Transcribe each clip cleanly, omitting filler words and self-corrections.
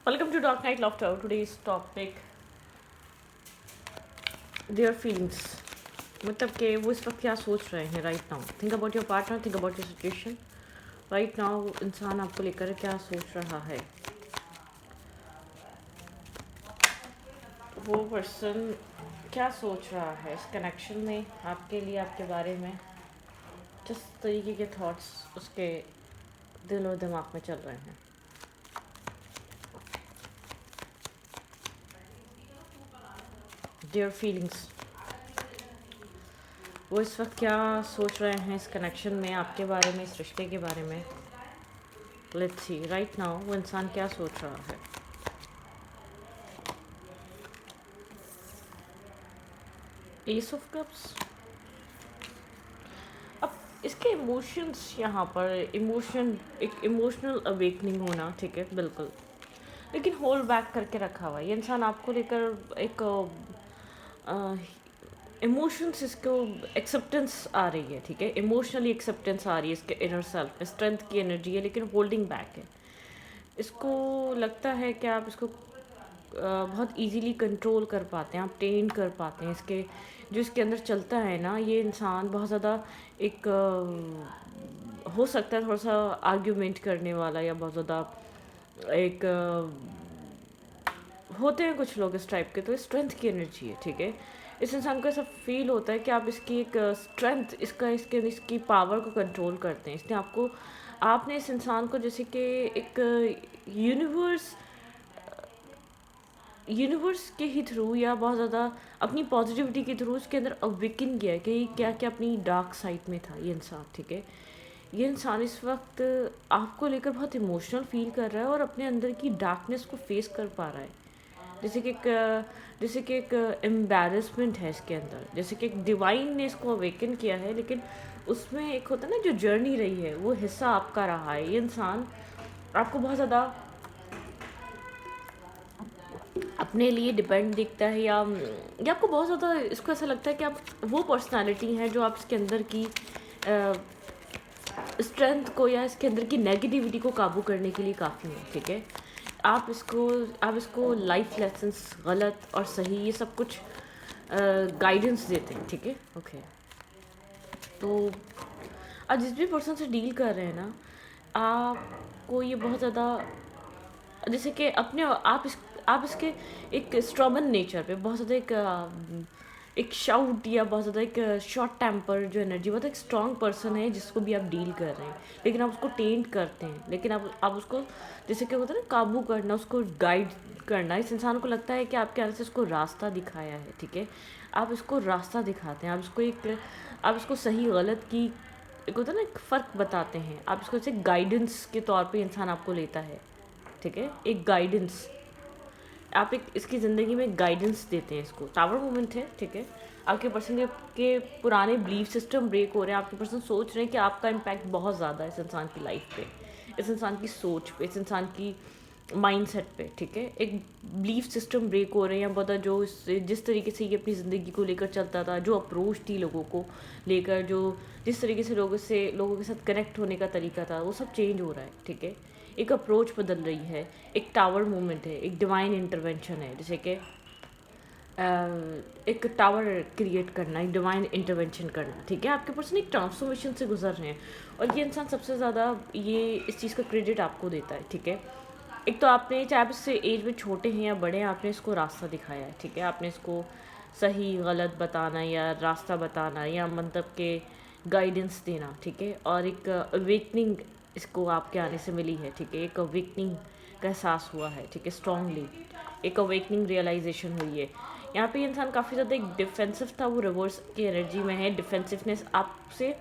Welcome to Dark Night Laughter. Today's topic their feelings. मतलब कि वो इस वक्त क्या सोच रहे हैं right now. Think about your partner, think about your situation. Right now इंसान आपको लेकर क्या सोच रहा है. वो पर्सन क्या सोच रहा है इस कनेक्शन में आपके लिए, आपके बारे में. किस तरीके के थॉट्स उसके दिल और दिमाग में चल रहे हैं. Their feelings. वो इस वक्त क्या सोच रहे हैं इस कनेक्शन में आपके बारे में, इस रिश्ते के बारे में. लेट्स सी राइट नाउ वो इंसान क्या सोच रहा है. S of cups. अब इसके इमोशंस यहाँ पर एक इमोशनल अवेकनिंग होना, ठीक है बिल्कुल, लेकिन होल्ड बैक करके रखा हुआ है ये इंसान आपको लेकर. एक इमोशंस, इसको एक्सेप्टेंस आ रही है, ठीक है, इमोशनली एक्सेप्टेंस आ रही है इसके इनर सेल्फ में. स्ट्रेंथ की एनर्जी है लेकिन होल्डिंग बैक है. इसको लगता है कि आप इसको बहुत इजीली कंट्रोल कर पाते हैं, आप टेन कर पाते हैं. इसके जो इसके अंदर चलता है ना, ये इंसान बहुत ज़्यादा एक हो सकता है थोड़ा सा आर्ग्यूमेंट करने वाला, या बहुत ज़्यादा एक होते हैं कुछ लोग इस टाइप के. तो स्ट्रेंथ की एनर्जी है, ठीक है. इस इंसान को ऐसा फील होता है कि आप इसकी एक स्ट्रेंथ, इसकी पावर को कंट्रोल करते हैं. इसने आपने इस इंसान को जैसे कि एक यूनिवर्स के ही थ्रू, या बहुत ज़्यादा अपनी पॉजिटिविटी के थ्रू उसके अंदर अवेकन किया है कि क्या क्या अपनी डार्क साइड में था ये इंसान, ठीक है. ये इंसान इस वक्त आपको लेकर बहुत इमोशनल फील कर रहा है और अपने अंदर की डार्कनेस को फेस कर पा रहा है. जैसे कि एक एम्बैरसमेंट है इसके अंदर, जैसे कि एक डिवाइन ने इसको अवेकन किया है, लेकिन उसमें एक होता है ना जो जर्नी रही है, वो हिस्सा आपका रहा है. ये इंसान आपको बहुत ज़्यादा अपने लिए डिपेंड दिखता है, या आपको बहुत ज़्यादा इसको ऐसा लगता है कि आप वो पर्सनालिटी हैं जो आप इसके अंदर की स्ट्रेंथ को या इसके अंदर की नेगेटिविटी को काबू करने के लिए काफ़ी हैं, ठीक है. आप इसको लाइफ लेसन्स, गलत और सही, ये सब कुछ गाइडेंस देते हैं, ठीक है. ओके, तो आज जिस भी पर्सन से डील कर रहे हैं ना, आपको ये बहुत ज़्यादा जैसे कि आप इसके एक स्ट्रॉबन नेचर पे बहुत ज़्यादा एक शाउट, या बहुत ज़्यादा एक शॉर्ट टेम्पर जो एनर्जी, बहुत एक स्ट्रॉन्ग पर्सन है जिसको भी आप डील कर रहे हैं, लेकिन आप उसको टेंट करते हैं. लेकिन आप उसको जैसे क्या होता है ना, काबू करना, उसको गाइड करना. इस इंसान को लगता है कि आपके आने से उसको रास्ता दिखाया है, ठीक है. आप इसको रास्ता दिखाते हैं, आप इसको सही गलत की एक होता है ना एक फ़र्क बताते हैं. आप इसको जैसे गाइडेंस के तौर पे इंसान आपको लेता है, ठीक है. एक गाइडेंस, आप एक इसकी ज़िंदगी में गाइडेंस देते हैं. इसको टावर मोमेंट है, ठीक है. आपके पर्सन के पुराने बिलीफ सिस्टम ब्रेक हो रहे हैं. आपके पर्सन सोच रहे हैं कि आपका इम्पैक्ट बहुत ज़्यादा है इस इंसान की लाइफ पे, इस इंसान की सोच पे, इस इंसान की माइंडसेट पे, ठीक है. एक बिलीफ सिस्टम ब्रेक हो रहे हैं. बहुत जो जिस तरीके से ये अपनी ज़िंदगी को लेकर चलता था, जो अप्रोच थी लोगों को लेकर, जो जिस तरीके से लोगों के साथ कनेक्ट होने का तरीका था, वो सब चेंज हो रहा है, ठीक है. एक अप्रोच बदल रही है, एक टावर मूवमेंट है, एक डिवाइन इंटरवेंशन है. जैसे कि एक टावर क्रिएट करना, एक डिवाइन इंटरवेंशन करना, ठीक है. आपके पर्सन एक ट्रांसफॉर्मेशन से गुजर रहे हैं, और ये इंसान सबसे ज़्यादा ये इस चीज़ का क्रेडिट आपको देता है, ठीक है. एक तो आपने, चाहे आप इससे एज में छोटे हैं या बड़े हैं, आपने इसको रास्ता दिखाया है, ठीक है. आपने इसको सही गलत बताना, या रास्ता बताना, या मतलब के गाइडेंस देना, ठीक है. और एक अवेकनिंग इसको आपके आने से मिली है, ठीक है. एक अवेकनिंग का एहसास हुआ है, ठीक है, स्ट्रांगली एक अवेकनिंग रियलाइजेशन हुई है. यहाँ पे इंसान काफ़ी ज़्यादा एक डिफेंसिव था, वो रिवर्स की एनर्जी में है. डिफेंसिवनेस आपसे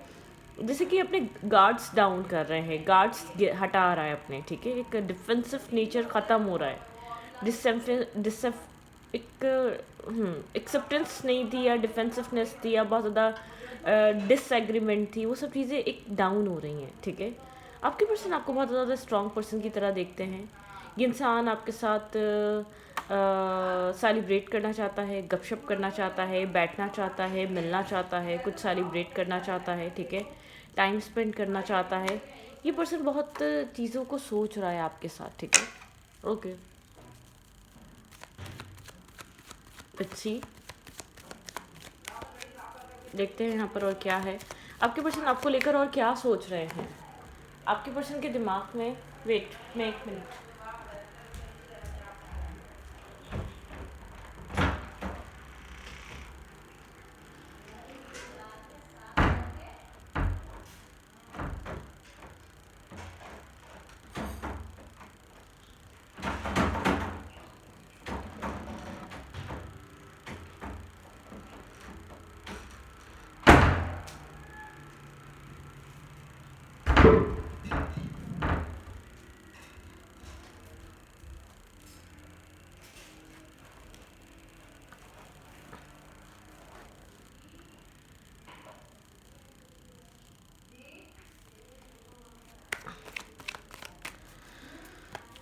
जैसे कि अपने गार्ड्स डाउन कर रहे हैं, गार्ड्स हटा रहा है अपने, ठीक है. एक डिफेंसिव नेचर ख़त्म हो रहा है. एक एक्सेप्टेंस नहीं थी, या डिफेंसिवनेस थी, या बहुत ज़्यादा डिसएग्रीमेंट थी, वो सब चीज़ें एक डाउन हो रही हैं, ठीक है. आपके पर्सन आपको बहुत ज़्यादा स्ट्रॉन्ग पर्सन की तरह देखते हैं. ये इंसान आपके साथ सेलिब्रेट करना चाहता है, गपशप करना चाहता है, बैठना चाहता है, मिलना चाहता है, कुछ सेलिब्रेट करना चाहता है, ठीक है, टाइम स्पेंड करना चाहता है. ये पर्सन बहुत चीज़ों को सोच रहा है आपके साथ, ठीक है. ओके, लेट्स सी, देखते हैं यहाँ पर और क्या है। आपके पर्सन आपको लेकर और क्या सोच रहे हैं, आपके पर्सन के दिमाग में। वेट, मैं एक मिनट।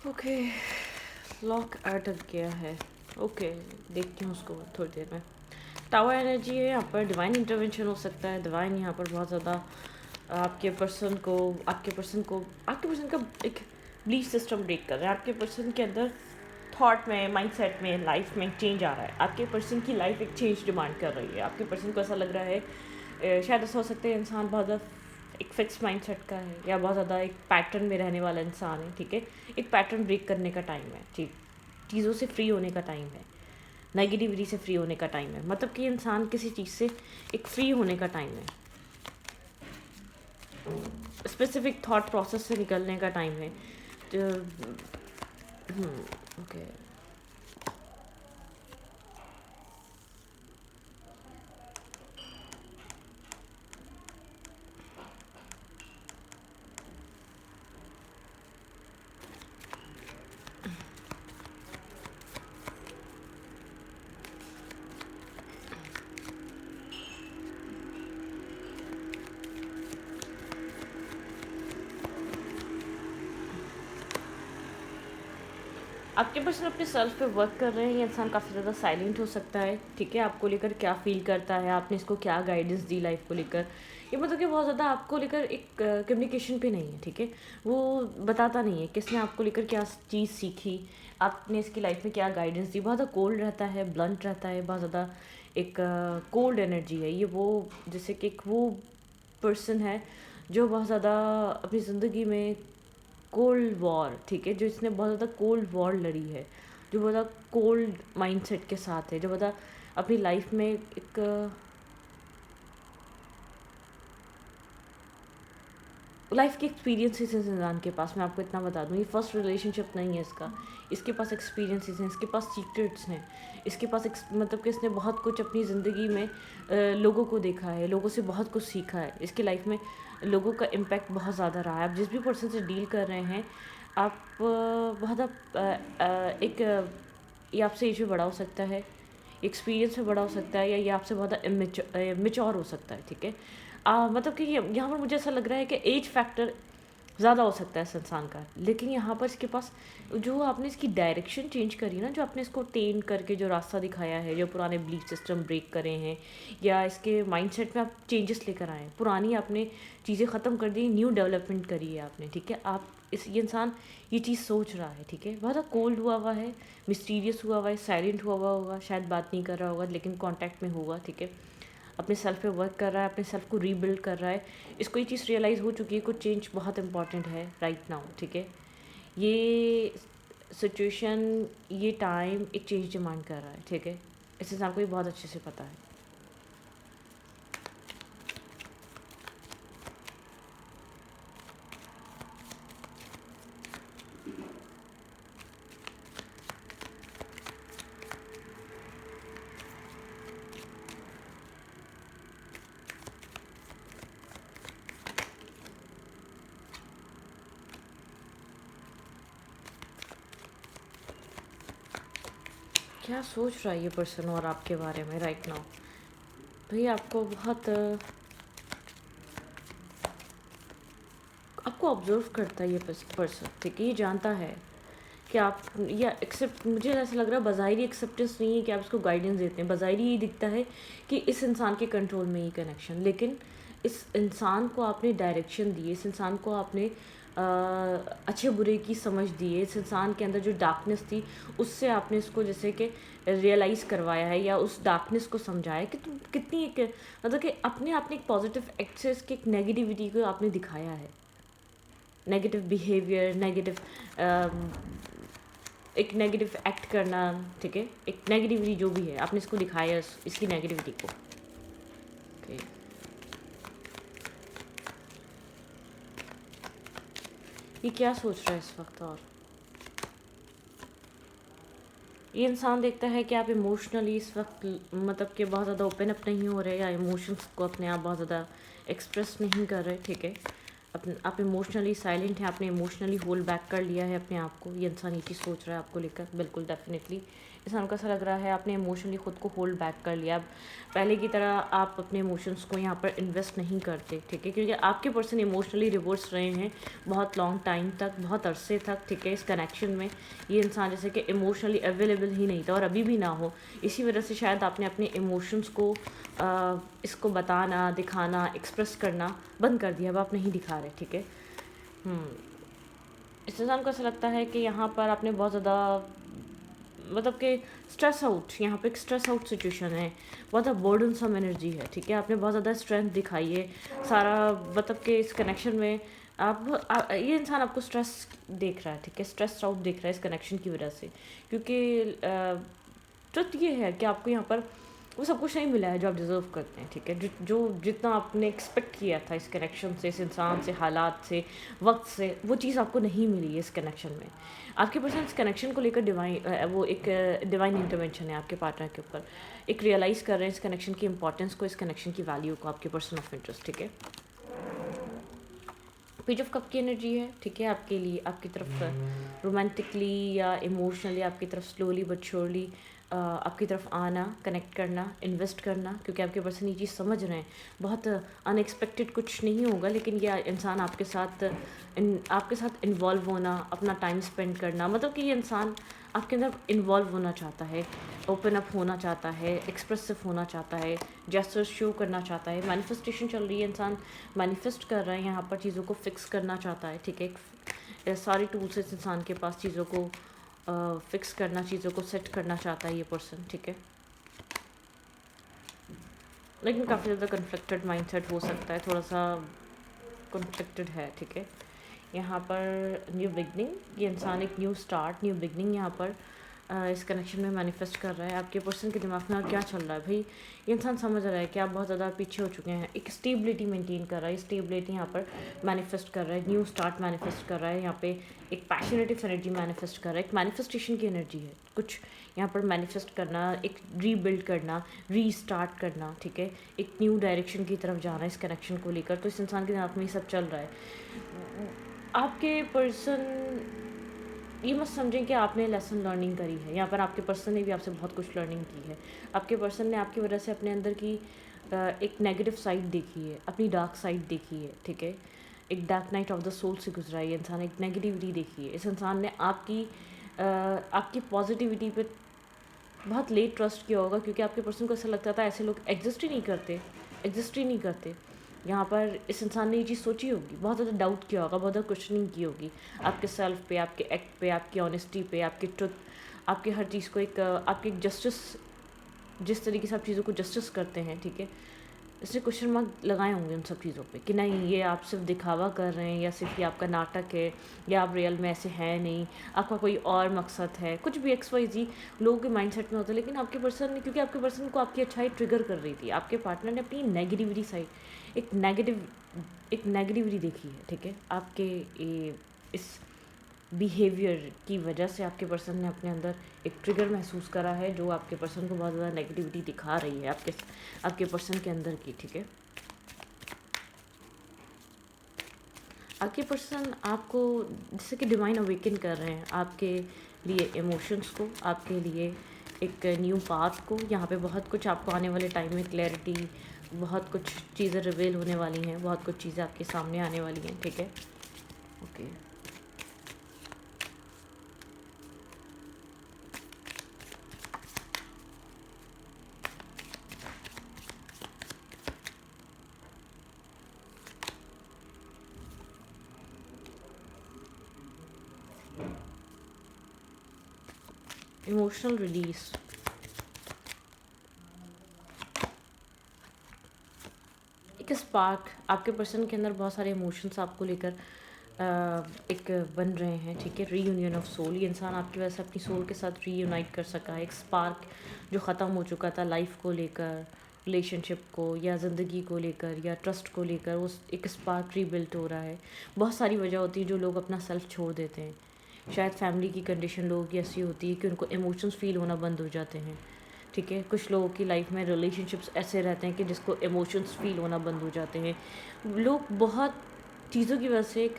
ओके, लॉक अटक गया है। ओके, देखती हूँ उसको थोड़ी देर में। टावर एनर्जी है यहाँ पर, डिवाइन इंटरवेंशन हो सकता है। डिवाइन यहाँ पर बहुत ज़्यादा आपके पर्सन का एक बिलीफ सिस्टम ब्रेक कर रहा है। आपके पर्सन के अंदर थॉट में, माइंडसेट में, लाइफ में चेंज आ रहा है। आपके पर्सन की लाइफ एक चेंज डिमांड कर रही है। आपके पर्सन को ऐसा लग रहा है, शायद ऐसा हो सकता है इंसान बहुत ज़्यादा एक फिक्स माइंडसेट का है, या बहुत ज़्यादा एक पैटर्न में रहने वाला इंसान है। ठीक है, एक पैटर्न ब्रेक करने का टाइम है। ठीक, चीज़ों से फ्री होने का टाइम है, नेगेटिविटी से फ्री होने का टाइम है। मतलब कि इंसान किसी चीज़ से एक फ्री होने का टाइम है, स्पेसिफिक थॉट प्रोसेस से निकलने का टाइम है। तो ओके, आपके पर्सन अपने सेल्फ पे वर्क कर रहे हैं। ये इंसान काफ़ी ज़्यादा साइलेंट हो सकता है। ठीक है, आपको लेकर क्या फील करता है, आपने इसको क्या गाइडेंस दी लाइफ को लेकर, ये मतलब कि बहुत ज़्यादा आपको लेकर एक कम्युनिकेशन पे नहीं है। ठीक है, वो बताता नहीं है किसने आपको लेकर क्या चीज़ सीखी, आपने इसकी लाइफ में क्या गाइडेंस दी। बहुत ज़्यादा कोल्ड रहता है, ब्लंट रहता है, बहुत ज़्यादा एक कोल्ड एनर्जी है ये। वो जैसे कि एक वो पर्सन है जो बहुत ज़्यादा अपनी ज़िंदगी में कोल्ड वॉर, ठीक है, जो इसने बहुत ज़्यादा कोल्ड वॉर लड़ी है, जो बहुत ज़्यादा कोल्ड माइंडसेट के साथ है, जो बहुत ज़्यादा अपनी लाइफ में एक लाइफ के एक्सपीरियंसेस हैं इस इंसान के पास। मैं आपको इतना बता दूँ, ये फर्स्ट रिलेशनशिप नहीं है इसका। इसके पास एक्सपीरियंसेस हैं, इसके पास सीक्रेट्स हैं, इसके पास मतलब कि इसने बहुत कुछ अपनी ज़िंदगी में लोगों को देखा है, लोगों से बहुत कुछ सीखा है। इसकी लाइफ में लोगों का इम्पैक्ट बहुत ज़्यादा रहा है। आप जिस भी पर्सन से डील कर रहे हैं, आप बहुत एक ये आपसे एज में बड़ा हो सकता है, एक्सपीरियंस में बड़ा हो सकता है, या ये आपसे बहुत मेच्योर हो सकता है। ठीक है, मतलब कि यहाँ पर मुझे ऐसा लग रहा है कि एज फैक्टर ज़्यादा हो सकता है इस इंसान का। लेकिन यहाँ पर इसके पास जो आपने इसकी डायरेक्शन चेंज करी ना, जो आपने इसको टेन करके जो रास्ता दिखाया है, जो पुराने बिलीफ सिस्टम ब्रेक करे हैं, या इसके माइंडसेट में आप चेंजेस लेकर आए हैं, पुरानी आपने चीज़ें ख़त्म कर दी, न्यू डेवलपमेंट करी है आपने। ठीक है, आप ये इंसान ये चीज़ सोच रहा है। ठीक है, बहुत कोल्ड हुआ है, मिस्टीरियस हुआ है, साइलेंट हुआ होगा, शायद बात नहीं कर रहा होगा, लेकिन कॉन्टैक्ट में होगा। ठीक है, अपने सेल्फ पे वर्क कर रहा है, अपने सेल्फ को रीबिल्ड कर रहा है। इसको ये चीज़ रियलाइज़ हो चुकी है, कुछ चेंज बहुत इंपॉर्टेंट है राइट नाउ। ठीक है, ये सिचुएशन, ये टाइम एक चेंज डिमांड कर रहा है। ठीक है, इस इंसान को ये बहुत अच्छे से पता है। क्या सोच रहा है ये पर्सन और आपके बारे में राइट नाउ? भैया आपको बहुत आपको ऑब्जर्व करता है ये पर्सन। ठीक है, ये जानता है कि आप, या एक्सेप्ट, मुझे ऐसा लग रहा है बाज़ाहिरी एक्सेप्टेंस नहीं है कि आप इसको गाइडेंस देते हैं। बाज़ाहिरी ये दिखता है कि इस इंसान के कंट्रोल में ही कनेक्शन, लेकिन इस इंसान को आपने डायरेक्शन दी, इस इंसान को आपने अच्छे बुरे की समझ दी है, इस इंसान के अंदर जो डार्कनेस थी उससे आपने इसको जैसे कि रियलाइज़ करवाया है या उस डार्कनेस को समझाया कि तुम कितनी एक मतलब कि अपने आपने एक पॉजिटिव एक्ट से इसकी एक नेगेटिविटी को आपने दिखाया है, नेगेटिव बिहेवियर, नेगेटिव एक नेगेटिव एक्ट करना, ठीक है, एक नेगेटिविटी जो भी है आपने इसको दिखाया है इसकी नेगेटिविटी को। ओके, ये क्या सोच रहा है इस वक्त? और ये इंसान देखता है कि आप इमोशनली इस वक्त मतलब कि बहुत ज़्यादा ओपन अप नहीं हो रहे या इमोशंस को अपने आप बहुत ज़्यादा एक्सप्रेस नहीं कर रहे, ठीक है, आप इमोशनली साइलेंट हैं, आपने इमोशनली होल्ड बैक कर लिया है अपने आप को। ये इंसान ये चीज़ सोच रहा है आपको लेकर, बिल्कुल डेफिनेटली इंसान को ऐसा लग रहा है आपने इमोशनली ख़ुद को होल्ड बैक कर लिया। अब पहले की तरह आप अपने इमोशंस को यहाँ पर इन्वेस्ट नहीं करते, ठीक है, क्योंकि आपके पर्सन इमोशनली रिवर्स रहे हैं बहुत लॉन्ग टाइम तक, बहुत अरसे तक, ठीक है, इस कनेक्शन में ये इंसान जैसे कि इमोशनली अवेलेबल ही नहीं था और अभी भी ना हो। इसी वजह से शायद आपने अपने इमोशंस को इसको बताना, दिखाना, एक्सप्रेस करना बंद कर दिया, अब आप नहीं दिखा रहे, ठीक है। इस इंसान को ऐसा लगता है कि यहाँ पर आपने बहुत ज़्यादा मतलब कि स्ट्रेस आउट, यहाँ पे एक स्ट्रेस आउट सिचुएशन है, बहुत ज़्यादा बर्डन सम एनर्जी है, ठीक है, आपने बहुत ज़्यादा स्ट्रेंथ दिखाई है सारा, मतलब कि इस कनेक्शन में ये इंसान आपको स्ट्रेस देख रहा है, ठीक है, स्ट्रेस आउट देख रहा है इस कनेक्शन की वजह से, क्योंकि ट्रुथ ये है कि आपको यहाँ पर वो सब कुछ नहीं मिला है जो आप डिज़र्व करते हैं, ठीक है, जो जितना आपने एक्सपेक्ट किया था इस कनेक्शन से, इस इंसान से, हालात से, वक्त से, वो चीज़ आपको नहीं मिली है इस कनेक्शन में। आपके पर्सन इस कनेक्शन को लेकर वो एक डिवाइन इंटरवेंशन है आपके पार्टनर के ऊपर, एक रियलाइज़ कर रहे हैं इस कनेक्शन की इंपॉर्टेंस को, इस कनेक्शन की वैल्यू को, आपके पर्सन ऑफ इंटरेस्ट, ठीक है। पेज ऑफ कप की एनर्जी है, ठीक है, आपके लिए, आपकी तरफ रोमांटिकली या इमोशनली आपकी तरफ स्लोली बट श्योरली आपकी तरफ आना, कनेक्ट करना, इन्वेस्ट करना, क्योंकि आपके पर्सन ये चीज़ समझ रहे हैं। बहुत अनएक्सपेक्टेड कुछ नहीं होगा, लेकिन यह इंसान आपके साथ इन्वॉल्व होना, अपना टाइम स्पेंड करना, मतलब कि ये इंसान आपके अंदर इन्वॉल्व होना चाहता है, ओपन अप होना चाहता है, एक्सप्रेसिव होना चाहता है, जेस्चर्स शो करना चाहता है। मैनिफेस्टेशन चल रही है, इंसान मैनिफेस्ट कर रहा है, यहाँ पर चीज़ों को फिक्स करना चाहता है, ठीक है, सारे टूल्स इस इंसान के पास चीज़ों को फिक्स करना, चीज़ों को सेट करना चाहता है ये पर्सन, ठीक है, लेकिन काफ़ी ज़्यादा कन्फ्लिक्टेड माइंडसेट हो सकता है, थोड़ा सा कन्फ्लिक्टेड है, ठीक है। यहाँ पर न्यू बिगनिंग, ये इंसान एक न्यू स्टार्ट, न्यू बिगनिंग यहाँ पर इस कनेक्शन में मैनिफेस्ट कर रहा है। आपके पर्सन के दिमाग में क्या चल रहा है भाई, ये इंसान समझ रहा है कि आप बहुत ज़्यादा पीछे हो चुके हैं, एक स्टेबिलिटी मेंटेन कर रहा है, स्टेबिलिटी यहाँ पर मैनिफेस्ट कर रहा है, न्यू स्टार्ट मैनिफेस्ट कर रहा है, यहाँ पे एक पैशनेटिव एनर्जी मैनिफेस्ट कर रहा है, एक मैनिफेस्टेशन की एनर्जी है, कुछ यहाँ पर मैनिफेस्ट करना, एक रीबिल्ड करना, रीस्टार्ट करना, ठीक है, एक न्यू डायरेक्शन की तरफ जाना इस कनेक्शन को लेकर। तो इस इंसान के दिमाग में ये सब चल रहा है। आपके पर्सन ये मत समझें कि आपने लेसन लर्निंग करी है, यहाँ पर आपके पर्सन ने भी आपसे बहुत कुछ लर्निंग की है। आपके पर्सन ने आपकी वजह से अपने अंदर की एक नेगेटिव साइड देखी है, अपनी डार्क साइड देखी है, ठीक है, एक dark night of the soul से गुजरा है ये इंसान, एक नेगेटिविटी देखी है। इस इंसान ने आपकी पॉजिटिविटी पे बहुत लेट ट्रस्ट किया होगा, क्योंकि आपके पर्सन को ऐसा लगता था ऐसे लोग एग्जिस्ट ही नहीं करते। यहाँ पर इस इंसान ने ये चीज़ सोची होगी, बहुत ज़्यादा डाउट किया होगा, बहुत ज़्यादा क्वेश्चनिंग की होगी आपके सेल्फ पे, आपके एक्ट पे, आपकी ऑनेस्टी पे, आपके ट्रुथ, आपके हर चीज़ को आपके जस्टिस, जिस तरीके से आप चीज़ों को जस्टिस करते हैं, ठीक है, इससे क्वेश्चन मार्क लगाए होंगे उन सब चीज़ों पे कि नहीं ये आप सिर्फ दिखावा कर रहे हैं, या सिर्फ ये आपका नाटक है, या आप रियल में ऐसे हैं नहीं, आपका कोई और मकसद है, कुछ भी XYZ लोगों के माइंडसेट में होता है। लेकिन आपके पर्सन ने, क्योंकि आपके पर्सन को आपकी अच्छाई ट्रिगर कर रही थी, आपके पार्टनर ने अपनी नेगेटिविटी साइड, एक नेगेटिविटी देखी है, ठीक है, आपके इस बिहेवियर की वजह से आपके पर्सन ने अपने अंदर एक ट्रिगर महसूस करा है, जो आपके पर्सन को बहुत ज़्यादा नेगेटिविटी दिखा रही है आपके पर्सन के अंदर की, ठीक है। आपके पर्सन आपको जैसे कि डिवाइन अवेकन कर रहे हैं, आपके लिए इमोशंस को, आपके लिए एक न्यू पाथ को। यहाँ पे बहुत कुछ आपको आने वाले टाइम में क्लैरिटी, बहुत कुछ चीज़ें रिवील होने वाली हैं, बहुत कुछ चीज़ें आपके सामने आने वाली हैं, ठीक है, ओके। Emotional release. एक स्पार्क, आपके पर्सन के अंदर बहुत सारे इमोशंस आपको लेकर एक बन रहे हैं, ठीक है। रीयूनियन ऑफ सोल, ये इंसान आपकी वजह से अपनी सोल के साथ रीयूनाइट कर सका है। एक स्पार्क जो ख़त्म हो चुका था लाइफ को लेकर, रिलेशनशिप को या ज़िंदगी को लेकर या ट्रस्ट को लेकर, वो एक स्पार्क रीबिल्ट हो रहा है। बहुत सारी वजह होती है जो लोग अपना सेल्फ छोड़ देते हैं। शायद फैमिली की कंडीशन लोगों की ऐसी होती है कि उनको इमोशंस फील होना बंद हो जाते हैं, ठीक है। कुछ लोगों की लाइफ में रिलेशनशिप्स ऐसे रहते हैं कि जिसको इमोशंस फील होना बंद हो जाते हैं। लोग बहुत चीज़ों की वजह से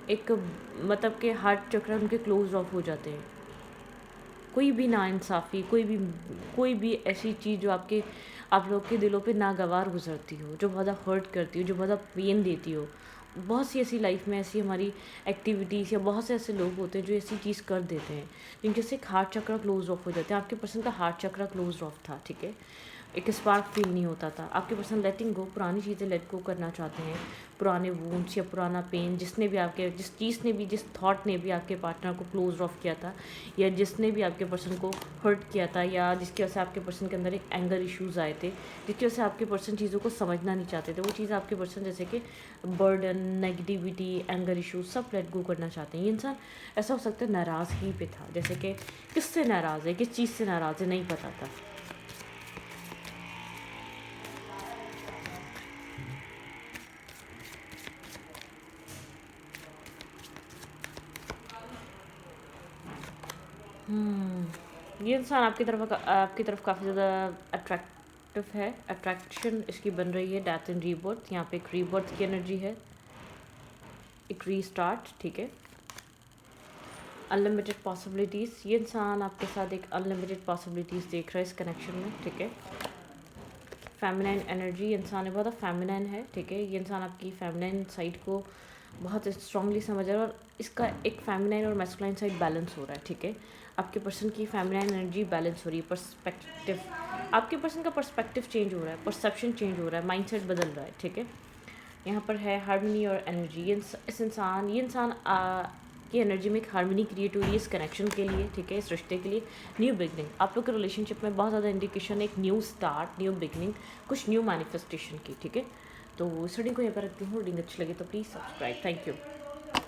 एक मतलब के हार्ट चक्र उनके क्लोज ऑफ हो जाते हैं। कोई भी नाइंसाफ़ी, कोई भी ऐसी चीज़ जो आप लोग के दिलों पे नागवार गुजरती हो, जो बहुत हर्ट करती हो, जो बहुत पेन देती हो। बहुत सी ऐसी लाइफ में ऐसी हमारी एक्टिविटीज़ या बहुत से ऐसे लोग होते हैं जो ऐसी चीज़ कर देते हैं जिनके से एक हार्ट चक्र क्लोज ऑफ हो जाते हैं। आपके पर्सन का हार्ट चक्र क्लोज ऑफ था, ठीक है। एक स्पार्क फील नहीं होता था। आपके पर्सन लेटिंग गो, पुरानी चीज़ें लेट गो करना चाहते हैं। पुराने वूंड्स या पुराना पेन, जिस चीज़ ने भी, जिस थॉट ने भी आपके पार्टनर को क्लोज ऑफ किया था, या जिसने भी आपके पर्सन को हर्ट किया था, या जिसकी वजह से आपके पर्सन के अंदर एक एंगर इश्यूज़ आए थे, जिसकी वजह से आपके पर्सन चीज़ों को समझना नहीं चाहते थे, वो चीज़ आपके पर्सन जैसे कि बर्डन, नेगेटिविटी, एंगर इश्यूज सब लेट गो करना चाहते हैं। ये इंसान ऐसा हो सकता है नाराज़गी पे था, जैसे कि किससे नाराज़ है, किस चीज़ से नाराज़ है, नहीं पता था। ये इंसान आपकी तरफ काफ़ी ज़्यादा अट्रैक्टिव है। अट्रैक्शन इसकी बन रही है डेथ एंड रीबर्थ। यहाँ पे एक रीबर्थ की एनर्जी है, एक रीस्टार्ट, ठीक है। अनलिमिटेड पॉसिबिलिटीज़, ये इंसान आपके साथ एक अनलिमिटेड पॉसिबिलिटीज़ देख रहा है इस कनेक्शन में, ठीक है। फेमिनाइन एनर्जी, इंसान बहुत फेमिनाइन है, ठीक है। ये इंसान आपकी फेमिनाइन साइड को बहुत स्ट्रांगली समझ रहा है और इसका एक फेमिनाइन और मैस्कुलाइन साइड बैलेंस हो रहा है, ठीक है। आपके पर्सन की फेमिनाइन एनर्जी बैलेंस हो रही है। पर्सपेक्टिव, आपके पर्सन का पर्सपेक्टिव चेंज हो रहा है, परसेप्शन चेंज हो रहा है, माइंडसेट बदल रहा है, ठीक है। यहाँ पर है हार्मनी और एनर्जी। ये इंसान की एनर्जी में एक हार्मनी क्रिएट हो रही है इस कनेक्शन के लिए, ठीक है, इस रिश्ते के लिए। न्यू बिगनिंग, आप लोग के रिलेशनशिप में बहुत ज़्यादा इंडिकेशन है एक न्यू स्टार्ट, न्यू बिगनिंग, कुछ न्यू मैनिफेस्टेशन की, ठीक है। तो इस रीडिंग को यहाँ पर रखती हूँ। रीडिंग अच्छी लगी तो प्लीज़ सब्सक्राइब। Thank you.